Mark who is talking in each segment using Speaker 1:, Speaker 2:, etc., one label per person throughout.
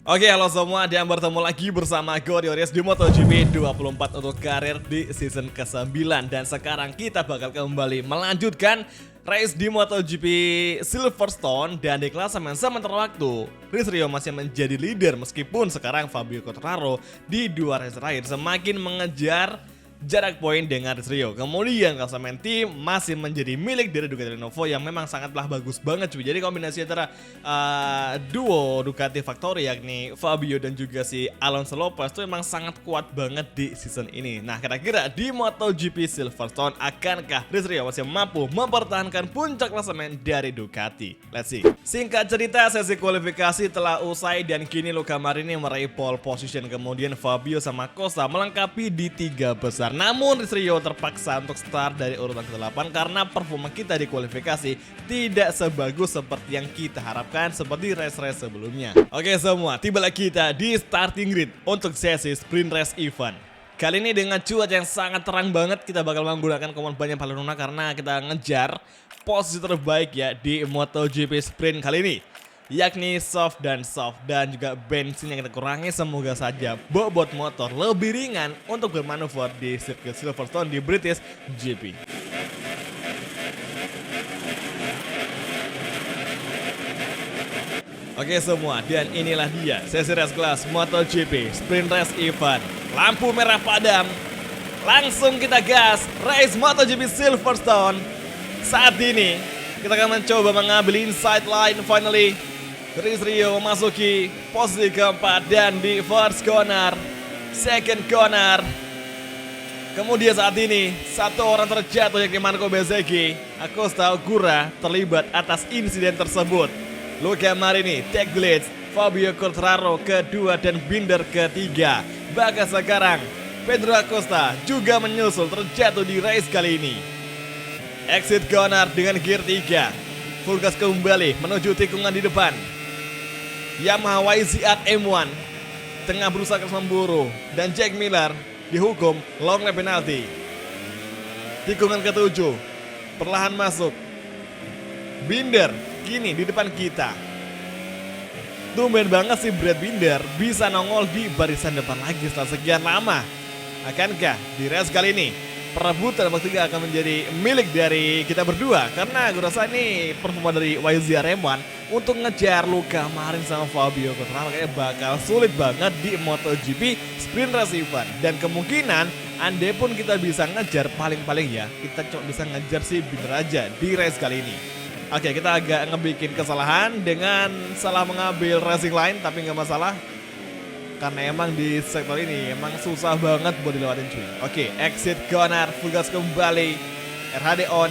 Speaker 1: Oke, halo semua dan bertemu lagi bersama gue Dioris di MotoGP 24 untuk karir di season ke-9. Dan sekarang kita bakal kembali melanjutkan race di MotoGP Silverstone. Dan di klasemen sementara waktu, Chris Rio masih menjadi leader meskipun sekarang Fabio Quartararo di dua race terakhir semakin mengejar jarak poin dengan Rio. Kemudian klasemen tim masih menjadi milik dari Ducati Lenovo yang memang sangatlah bagus banget cuy. Jadi kombinasi antara duo Ducati Factory yakni Fabio dan juga si Alonso Lopez itu memang sangat kuat banget di season ini. Nah, kira-kira di MotoGP Silverstone akankah Rio masih mampu mempertahankan puncak klasemen dari Ducati? Let's see. Singkat cerita, sesi kualifikasi telah usai dan kini Luca Marini meraih pole position. Kemudian Fabio sama Costa melengkapi di tiga besar. Namun Rio terpaksa untuk start dari urutan ke-8 karena performa kita di kualifikasi tidak sebagus seperti yang kita harapkan seperti race-race sebelumnya. Oke semua, tibalah kita di starting grid untuk sesi sprint race event. Kali ini dengan cuaca yang sangat terang banget, kita bakal menggunakan komando banyak Palununa karena kita ngejar posisi terbaik ya di MotoGP sprint kali ini, yakni soft dan juga bensin yang kita kurangi. Semoga saja bobot motor lebih ringan untuk bermanuver di sirkuit Silverstone di British GP. Oke semua, dan inilah dia sesi race kelas MotoGP Sprint Race Event. Lampu merah padam, langsung kita gas race MotoGP Silverstone. Saat ini kita akan mencoba mengambil inside line finally. Chris Rio memasuki posisi keempat dan di first corner, second corner. Kemudian saat ini satu orang terjatuh yakni Marco Bezzecchi. Acosta Ogura terlibat atas insiden tersebut. Luca Marini take the lead, Fabio Quartararo kedua dan Binder ketiga. Bahkan sekarang Pedro Acosta juga menyusul terjatuh di race kali ini. Exit corner dengan gear 3. Full gas kembali menuju tikungan di depan. Yamaha YZR M1 tengah berusaha memburu dan Jack Miller dihukum long lap penalty. Tikungan ke-7 perlahan masuk. Binder kini di depan kita. Tumben banget sih Brad Binder bisa nongol di barisan depan lagi setelah sekian lama. Akankah di race kali ini perebutan nomor 3 akan menjadi milik dari kita berdua? Karena gue rasa ini performa dari YZR M1 untuk ngejar Luca Marini sama Fabio Quartararo kayaknya bakal sulit banget di MotoGP Sprint Race Event. Dan kemungkinan andai pun kita bisa ngejar, paling-paling ya kita cuma bisa ngejar si Binder aja di race kali ini. Oke, kita agak ngebikin kesalahan dengan salah mengambil racing line, tapi nggak masalah karena emang di sektor ini emang susah banget buat dilewatin cuy. Oke, exit corner, full gas kembali, RHD on,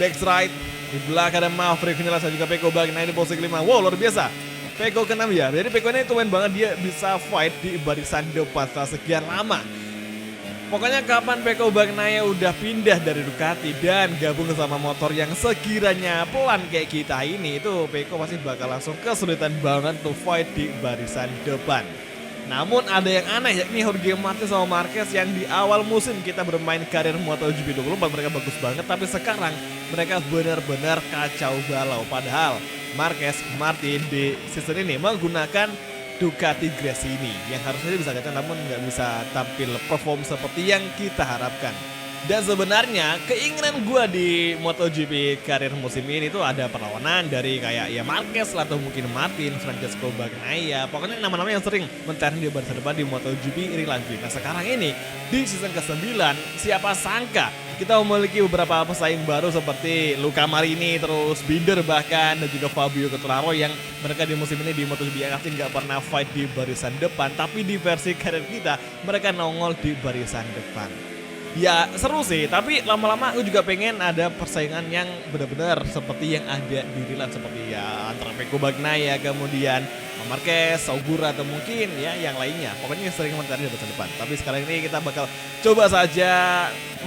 Speaker 1: back right, di belakang ada Maverick Vinales dan juga Pecco Bagnaia di posisi kelima. Wow, luar biasa, Pecco ke-6 ya. Jadi Pecco ini tumben banget dia bisa fight di barisan depan setelah sekian lama. Pokoknya kapan Pecco Bagnaia udah pindah dari Ducati dan gabung sama motor yang sekiranya pelan kayak kita ini, itu Pecco pasti bakal langsung kesulitan banget untuk fight di barisan depan. Namun ada yang aneh yakni Jorge Martin sama Marquez yang di awal musim kita bermain karir MotoGP 24 mereka bagus banget, tapi sekarang mereka benar-benar kacau balau. Padahal Marquez, Martin di season ini menggunakan Ducati Gresini yang harusnya bisa gacor namun nggak bisa tampil perform seperti yang kita harapkan. Dan sebenarnya keinginan gue di MotoGP karir musim ini tuh ada perlawanan dari kayak ya Marquez lah, atau mungkin Martin, Francesco Bagnaia, pokoknya nama-nama yang sering mencari di barisan depan di MotoGP Irilansi. Nah sekarang ini di season ke-9 siapa sangka kita memiliki beberapa pesaing baru seperti Luca Marini, terus Binder bahkan, dan juga Fabio Quartararo yang mereka di musim ini di MotoGP asing nggak pernah fight di barisan depan, tapi di versi karir kita mereka nongol di barisan depan. Ya seru sih, tapi lama-lama aku juga pengen ada persaingan yang benar-benar seperti yang ada di Irilan, seperti ya antara Pecco Bagnaia, kemudian Marquez, Ogura, atau mungkin ya yang lainnya. Pokoknya sering mencari di barisan depan. Tapi sekarang ini kita bakal coba saja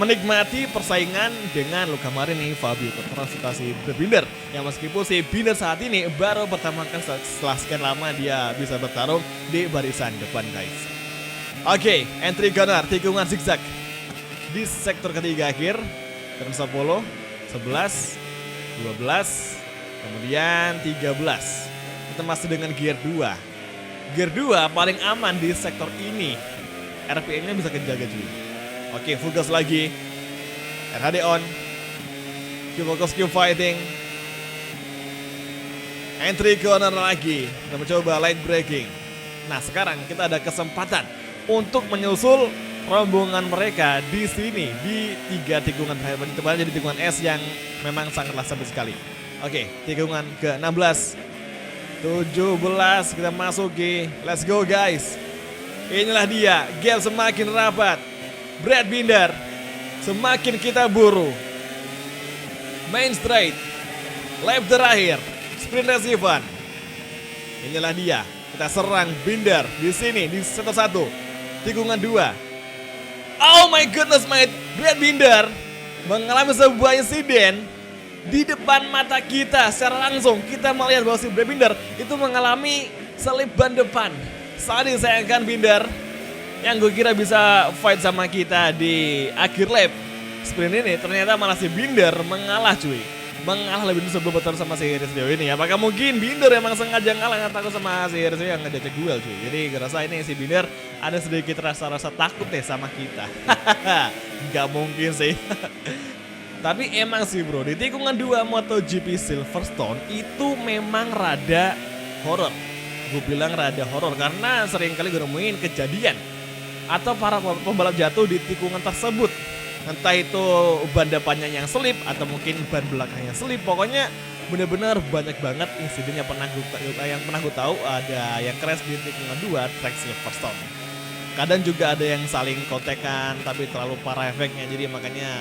Speaker 1: menikmati persaingan dengan Luca Marini, Fabio Quartararo, si Binder. Yang meskipun si Binder saat ini baru pertama kali setelah sekian lama dia bisa bertarung di barisan depan guys. Oke, entry corner, tikungan zigzag di sektor ketiga akhir, turn 10, 11, 12, kemudian 13. Kita masih dengan gear 2. Gear 2 paling aman di sektor ini. RPM-nya bisa kejaga cuy. Oke, full gas lagi. RHD on. Fokus Q fighting. Entry corner lagi. Kita mencoba light braking. Nah, sekarang kita ada kesempatan untuk menyusul rombongan mereka di sini di 3 tikungan terakhir. Tepatnya di tikungan S yang memang sangatlah sempit sekali. Oke, tikungan ke-16, 17 kita masuki. Let's go guys. Inilah dia, gap semakin rapat. Brad Binder semakin kita buru. Main straight, lap terakhir, sprint race event. Inilah dia, kita serang Binder di sini di sektor 1, tikungan 2. Oh my goodness mate, Brad Binder mengalami sebuah insiden di depan mata kita. Secara langsung kita melihat bahwa si Brad Binder itu mengalami selip ban depan. Sangat disayangkan Binder yang gue kira bisa fight sama kita di akhir lap sprint ini, ternyata malah si Binder mengalah cuy. Mengalah lebih dulu sebelum bertarung sama si Rizrio ini. Apakah mungkin Binder emang sengaja ngalah takut sama si Rizrio yang ngejajak duel cuy. Jadi gue rasa ini si Binder ada sedikit rasa-rasa takut deh sama kita. Gak mungkin sih. Tapi emang sih bro, di tikungan 2 MotoGP Silverstone itu memang rada horor. Gue bilang rada horor karena sering kali gue nemuin kejadian atau para pembalap jatuh di tikungan tersebut. Entah itu ban depannya yang selip atau mungkin ban belakangnya selip. Pokoknya bener-bener banyak banget insiden yang pernah gue tahu ada yang crash di tikungan 2 track Silverstone. Kadang juga ada yang saling kontekan tapi terlalu parah efeknya, jadi makanya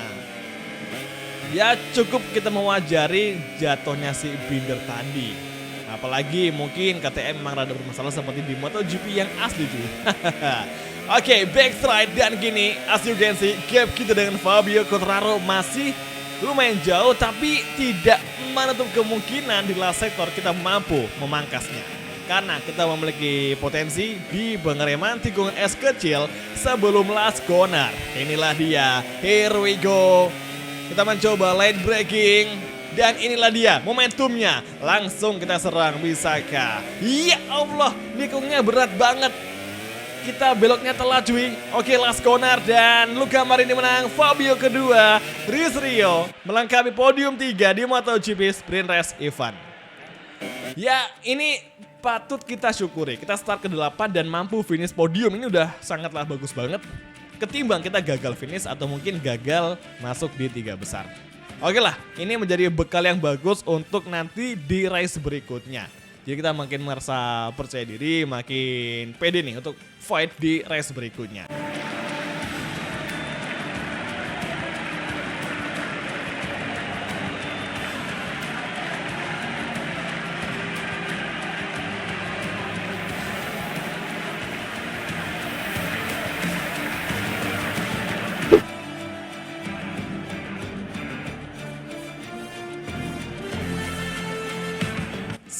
Speaker 1: ya cukup kita mewajari jatuhnya si Binder tadi. Apalagi mungkin KTM memang rada bermasalah seperti di MotoGP yang asli cuy. Oke, backstride dan gini as you can see, gap kita dengan Fabio Quartararo masih lumayan jauh, tapi tidak menutup kemungkinan di last sektor kita mampu memangkasnya. Karena kita memiliki potensi di pengereman tikungan es kecil sebelum last corner. Inilah dia, here we go. Kita mencoba light braking dan inilah dia momentumnya. Langsung kita serang, bisakah? Ya Allah, nikungnya berat banget. Kita beloknya telat cuy. Oke, last corner dan Luca Marini menang. Fabio kedua, Rizrio melengkapi podium 3 di MotoGP Sprint Race Event. Ya, ini patut kita syukuri. Kita start ke-8 dan mampu finish podium. Ini udah sangatlah bagus banget. Ketimbang kita gagal finish atau mungkin gagal masuk di 3 besar. Oke lah, ini menjadi bekal yang bagus untuk nanti di race berikutnya. Jadi kita makin merasa percaya diri, makin pede nih untuk fight di race berikutnya.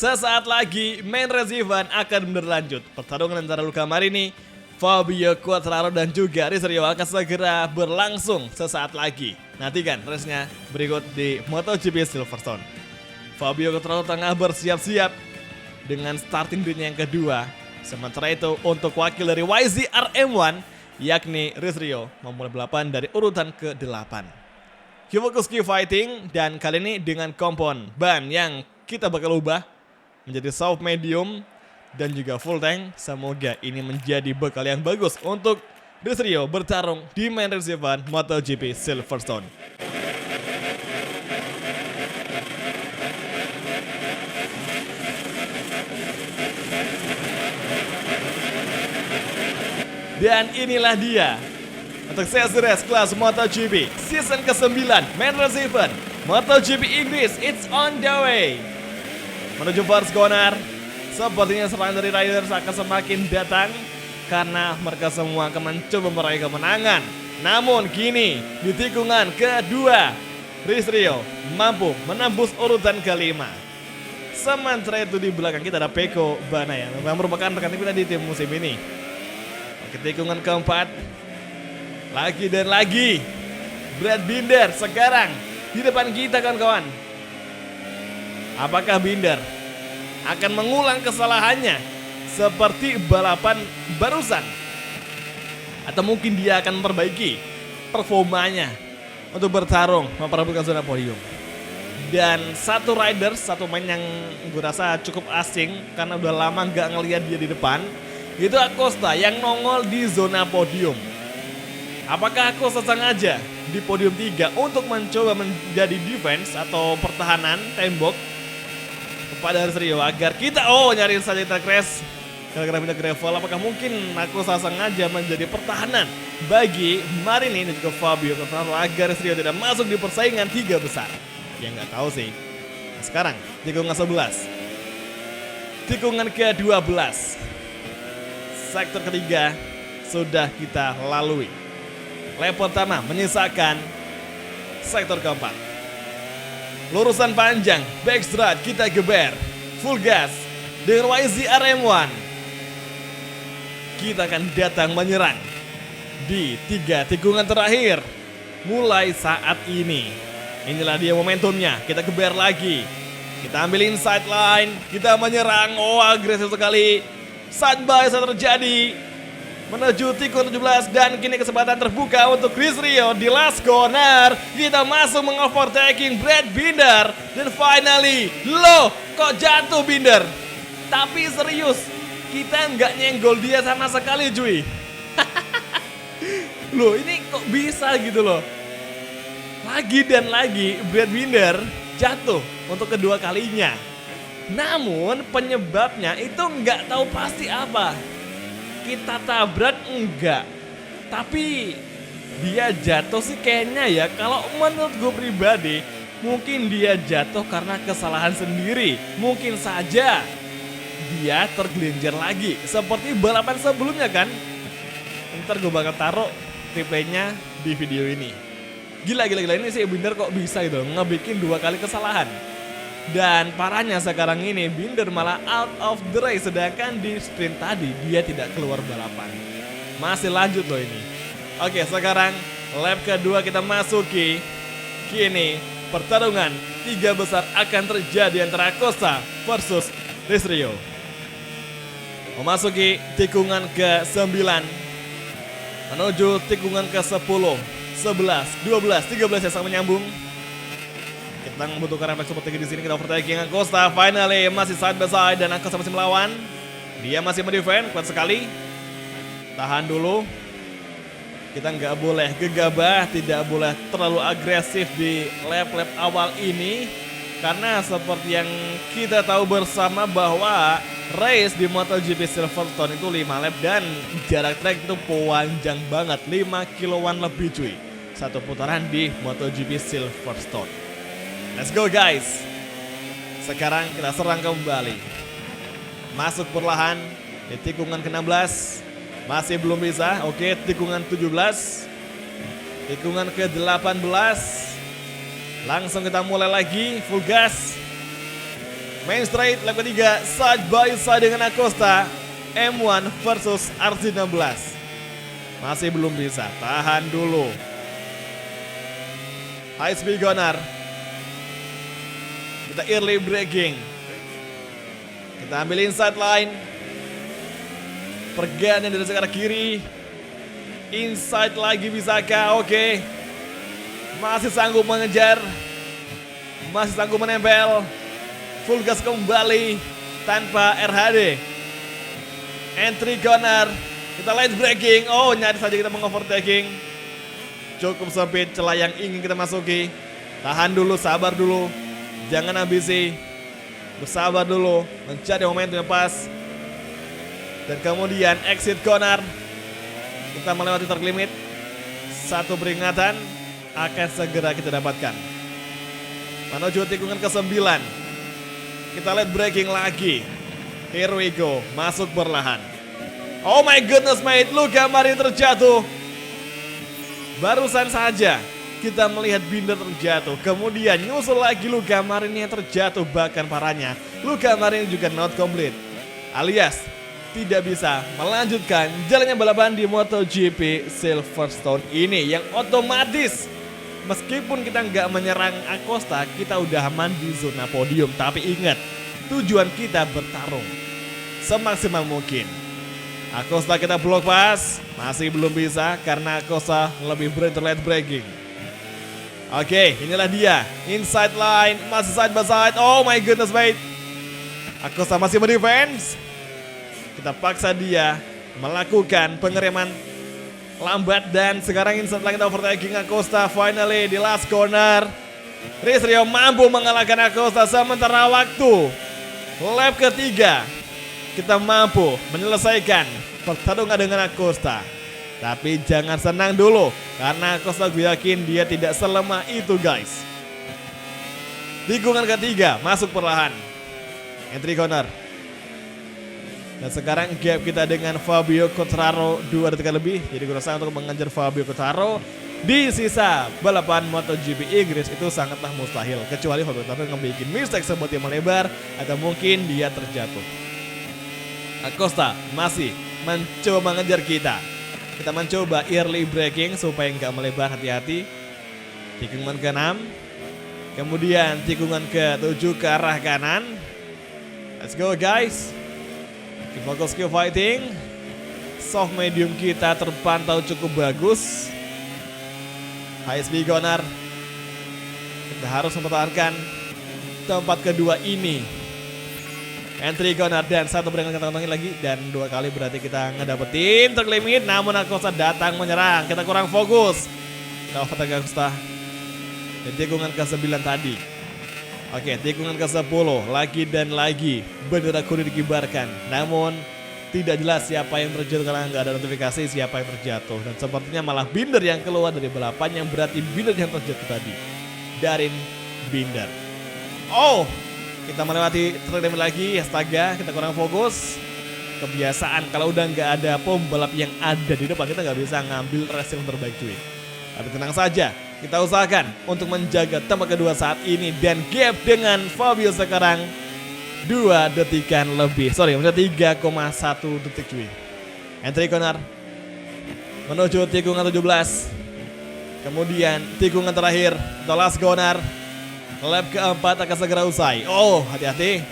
Speaker 1: Sesaat lagi main race event akan berlanjut. Pertarungan antara Luca Marini, Fabio Quartararo dan juga Rizrio akan segera berlangsung sesaat lagi. Nantikan race-nya berikut di MotoGP Silverstone. Fabio Quartararo tengah bersiap-siap dengan starting grid yang kedua. Sementara itu untuk wakil dari YZR-M1 yakni Rizrio memulai balapan dari urutan ke-8. Fokus Q fighting dan kali ini dengan kompon ban yang kita bakal ubah menjadi soft medium dan juga full tank. Semoga ini menjadi bekal yang bagus untuk Rizrio bertarung di main race event MotoGP Silverstone. Dan inilah dia untuk sesi race kelas MotoGP season ke-9 main race event MotoGP Inggris. It's on the way. Menuju first corner, sepertinya serangan dari riders akan semakin datang karena mereka semua akan mencoba meraih kemenangan. Namun kini di tikungan kedua, Rizrio mampu menembus urutan ke-5. Sementara itu di belakang kita ada Pecco Bagnaia yang merupakan rekan kita di tim musim ini. Oke, tikungan keempat, lagi dan lagi Brad Binder sekarang di depan kita kawan-kawan. Apakah Binder akan mengulang kesalahannya seperti balapan barusan. Atau mungkin dia akan memperbaiki performanya untuk bertarung memperebutkan zona podium. Dan satu rider, satu main yang gue rasa cukup asing karena udah lama gak ngeliat dia di depan, itu Acosta yang nongol di zona podium. Apakah Acosta sengaja di podium 3 untuk mencoba menjadi defense atau pertahanan tembok kepada Res Rio agar kita nyariin saja kita crash gara-gara pindah gravel? Apakah mungkin Acosta sengaja menjadi pertahanan bagi Marini dan juga Fabio Quartararo agar Res Rio tidak masuk di persaingan 3 besar? Ya nggak tahu sih. Nah, sekarang tikungan 11, tikungan ke-12, sektor ketiga sudah kita lalui. Lap pertama menyisakan sektor keempat. Lurusan panjang, backstraight kita geber, full gas dengan YZ RM1. Kita akan datang menyerang di 3 tikungan terakhir mulai saat ini. Inilah dia momentumnya, kita geber lagi. Kita ambil inside line, kita menyerang, agresif sekali. Side by side terjadi. Menuju tikungan 17 dan kini kesempatan terbuka untuk Res Rio di last corner. Kita masuk mengovertaking Brad Binder. Dan finally, kok jatuh Binder? Tapi serius, kita nggak nyenggol dia sama sekali cuy. Ini kok bisa gitu loh. Lagi dan lagi Brad Binder jatuh untuk kedua kalinya. Namun penyebabnya itu nggak tahu pasti apa. Kita tabrak enggak, tapi dia jatuh sih kayaknya ya. Kalau menurut gue pribadi, mungkin dia jatuh karena kesalahan sendiri. Mungkin saja dia tergelincir lagi seperti balapan sebelumnya kan. Ntar gue bakal taruh replaynya di video ini. Gila ini sih Binder kok bisa gitu ngebikin 2 kali kesalahan. Dan parahnya sekarang ini Binder malah out of the race, sedangkan di sprint tadi dia tidak keluar balapan. Masih lanjut loh ini. Oke, sekarang lap kedua kita masuki. Kini pertarungan 3 besar akan terjadi antara Acosta versus Res Rio. Memasuki tikungan ke-9 menuju tikungan ke-10, 11, 12, 13 yang sangat menyambung. Kita membutuhkan refleks super tinggi di sini. Kita overtaking Acosta. Finally masih side by side dan Acosta masih melawan. Dia masih mendefend, kuat sekali. Tahan dulu. Kita nggak boleh gegabah, tidak boleh terlalu agresif di lap-lap awal ini. Karena seperti yang kita tahu bersama bahwa race di MotoGP Silverstone itu 5 lap dan jarak trek itu panjang banget, 5 kiloan lebih cuy. Satu putaran di MotoGP Silverstone. Let's go guys. Sekarang kita serang kembali. Masuk perlahan di tikungan ke-16. Masih belum bisa. Oke, tikungan 17. Tikungan ke-18. Langsung kita mulai lagi. Full gas. Main straight lap ketiga. Side by side dengan Acosta. M1 versus RC16. Masih belum bisa. Tahan dulu. High speed gunner. Kita early braking. Kita ambil inside line. Pergantian dari sekarang kiri. Inside lagi bisakah? Oke. Masih sanggup mengejar. Masih sanggup menempel. Full gas kembali tanpa RHD. Entry corner. Kita light braking. Nyaris saja kita mengovertaking. Cukup sempit celah yang ingin kita masuki. Tahan dulu, sabar dulu. Jangan ambisi, bersabar dulu, mencari momentum yang pas. Dan kemudian exit corner. Kita melewati track limit. Satu peringatan akan segera kita dapatkan. Menuju tikungan ke-9. Kita lihat braking lagi. Here we go, masuk perlahan. Oh my goodness mate, Luca Marini terjatuh. Barusan saja kita melihat Binder terjatuh, kemudian nyusul lagi Luca Marini yang terjatuh. Bahkan parahnya, Luca Marini juga not complete, alias tidak bisa melanjutkan jalannya balapan di MotoGP Silverstone ini. Yang otomatis, meskipun kita nggak menyerang Acosta, kita udah aman di zona podium. Tapi ingat, tujuan kita bertarung. semaksimal mungkin. Acosta kita blok pas, masih belum bisa karena Acosta lebih berani late braking. Oke, inilah dia, inside line, masih side by side. Oh my goodness, wait. Acosta masih berdefense. Kita paksa dia melakukan pengereman lambat dan sekarang inside line kita overtaking Acosta finally di last corner. Ris Rio mampu mengalahkan Acosta sementara waktu lap ketiga. Kita mampu menyelesaikan pertarungan dengan Acosta. Tapi jangan senang dulu, karena Acosta gue yakin dia tidak selemah itu guys. Tikungan ketiga masuk perlahan. Entry corner. Dan sekarang gap kita dengan Fabio Quartararo 2 detik lebih. Jadi gue rasa untuk mengejar Fabio Quartararo di sisa balapan MotoGP Inggris itu sangatlah mustahil. Kecuali Fabio Quartararo ngebikin mistake sebuah yang melebar atau mungkin dia terjatuh. Acosta masih mencoba mengejar kita. Kita mencoba early braking supaya nggak melebar, hati-hati. Tikungan ke-6. Kemudian tikungan ke-7 ke arah kanan. Let's go guys. Keep focus, keep fighting. Soft medium kita terpantau cukup bagus. High speed corner. Kita harus mempertahankan tempat kedua ini. Entry corner dan satu berangkat kita kantongin lagi. Dan 2 kali berarti kita ngedapetin track limit. Namun Acosta datang menyerang. Kita kurang fokus. Kita overtake Acosta. Dan tikungan ke-9 tadi. Oke, tikungan ke-10. Lagi dan lagi bendera kuning dikibarkan. Namun tidak jelas siapa yang terjatuh karena nggak ada notifikasi siapa yang terjatuh. Dan sepertinya malah Binder yang keluar dari balapan, yang berarti Binder yang terjatuh tadi. Darin Binder. Oh, kita melewati track limit lagi. Astaga, kita kurang fokus. Kebiasaan kalau udah nggak ada pembalap yang ada di depan, kita nggak bisa ngambil race yang terbaik cuy. Tapi tenang saja, kita usahakan untuk menjaga tempat kedua saat ini. Dan gap dengan Fabio sekarang 2 detikan lebih. Sorry, 3,1 detik cuy. Entry corner menuju tikungan 17. Kemudian tikungan terakhir atau last corner. Lap keempat akan segera usai. Oh, hati-hati.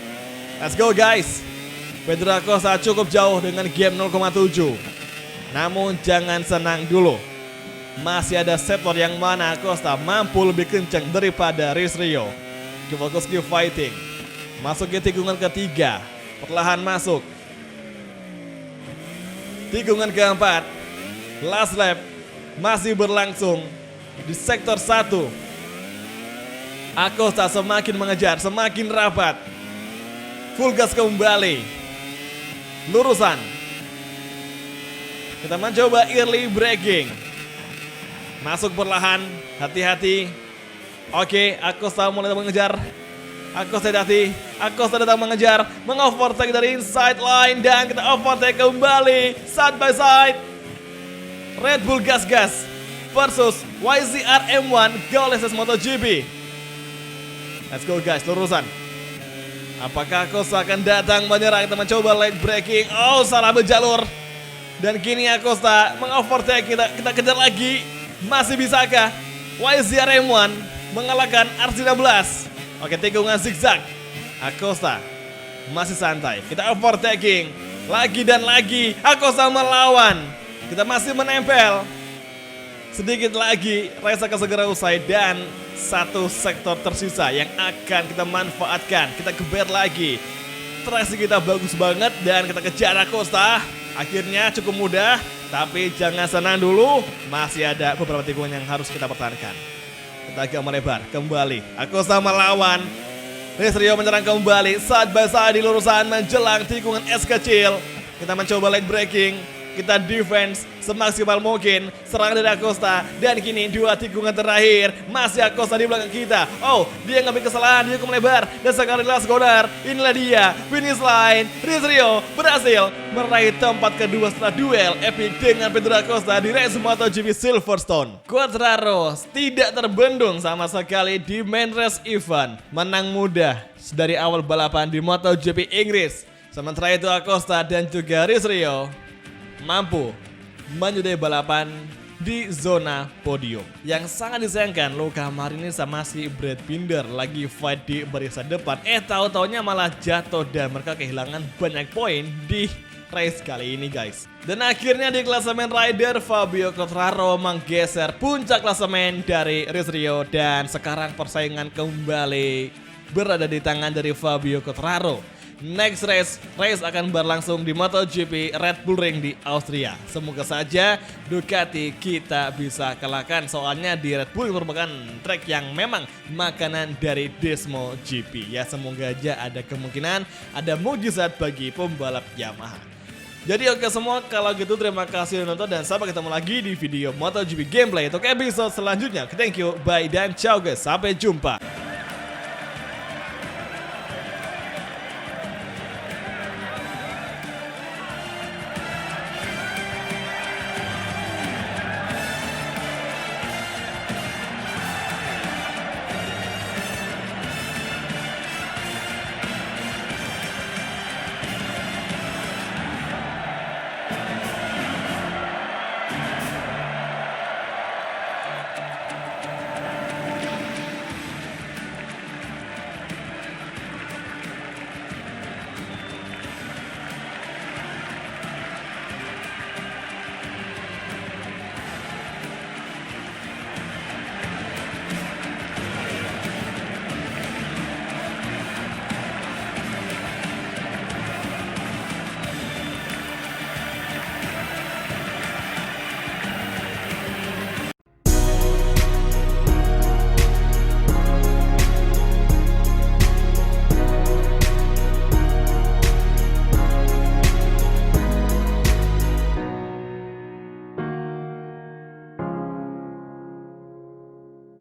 Speaker 1: Let's go guys. Pedro Acosta cukup jauh dengan gap 0,7. Namun jangan senang dulu. Masih ada sektor yang mana Acosta mampu lebih kencang daripada Ris Rio. Keep focus, keep fighting. Masuk ke tikungan ketiga. Perlahan masuk. Tikungan keempat. Last lap masih berlangsung di sektor 1. Acosta semakin mengejar, semakin rapat. Full gas kembali. Lurusan. Kita mencoba early braking. Masuk perlahan, hati-hati. Oke, Acosta mulai mengejar. Acosta hati-hati. Acosta datang mengejar, mengovertake dari inside line. Dan kita overtake kembali, side by side. Red Bull gas-gas versus YZR M1 Gaules MotoGP. Let's go guys, lurusan. Apakah Acosta akan datang menyerang? Kita mencoba late braking. Oh, salah berjalur. Dan kini Acosta mengovertake, kita kejar lagi. Masih bisakah YZR M1 mengalahkan RC16? Oke, tikungan zigzag. Acosta masih santai. Kita overtaking lagi dan lagi. Acosta melawan. Kita masih menempel. Sedikit lagi race akan segera usai dan 1 sektor tersisa yang akan kita manfaatkan. Kita geber lagi. Traksi kita bagus banget dan kita kejar Acosta. Akhirnya cukup mudah, tapi jangan senang dulu. Masih ada beberapa tikungan yang harus kita pertahankan. Kita agak melebar kembali. Acosta melawan. Ris Rio menyerang kembali. Side by side di lurusan menjelang tikungan es kecil. Kita mencoba late braking. Kita defense semaksimal mungkin. Serangan dari Acosta. Dan kini 2 tikungan terakhir. Masih Acosta di belakang kita. Oh, dia ngambil kesalahan. Dia melebar. Dan sekarang last corner. Inilah dia. Finish line. Ris Rio berhasil meraih tempat kedua setelah duel epic dengan Pedro Acosta di race MotoGP Silverstone. Quartararo tidak terbendung sama sekali di main race event. Menang mudah dari awal balapan di MotoGP Inggris. Sementara itu Acosta dan juga Ris Rio mampu menyudahi balapan di zona podium. Yang sangat disayangkan, Luca Marini sama si Brad Binder lagi fight di barisan depan. Tahu-taunya malah jatuh dan mereka kehilangan banyak poin di race kali ini guys. Dan akhirnya di klasemen rider, Fabio Quartararo menggeser puncak klasemen dari Rizrio. Dan sekarang persaingan kembali berada di tangan dari Fabio Quartararo. Next race akan berlangsung di MotoGP Red Bull Ring di Austria. Semoga saja Ducati kita bisa kalahkan, soalnya di Red Bull merupakan track yang memang makanan dari Desmo GP. Ya semoga aja ada kemungkinan ada mukjizat bagi pembalap Yamaha. Jadi oke semua, kalau gitu terima kasih udah nonton dan sampai ketemu lagi di video MotoGP gameplay untuk episode selanjutnya. Thank you, bye dan ciao guys, sampai jumpa.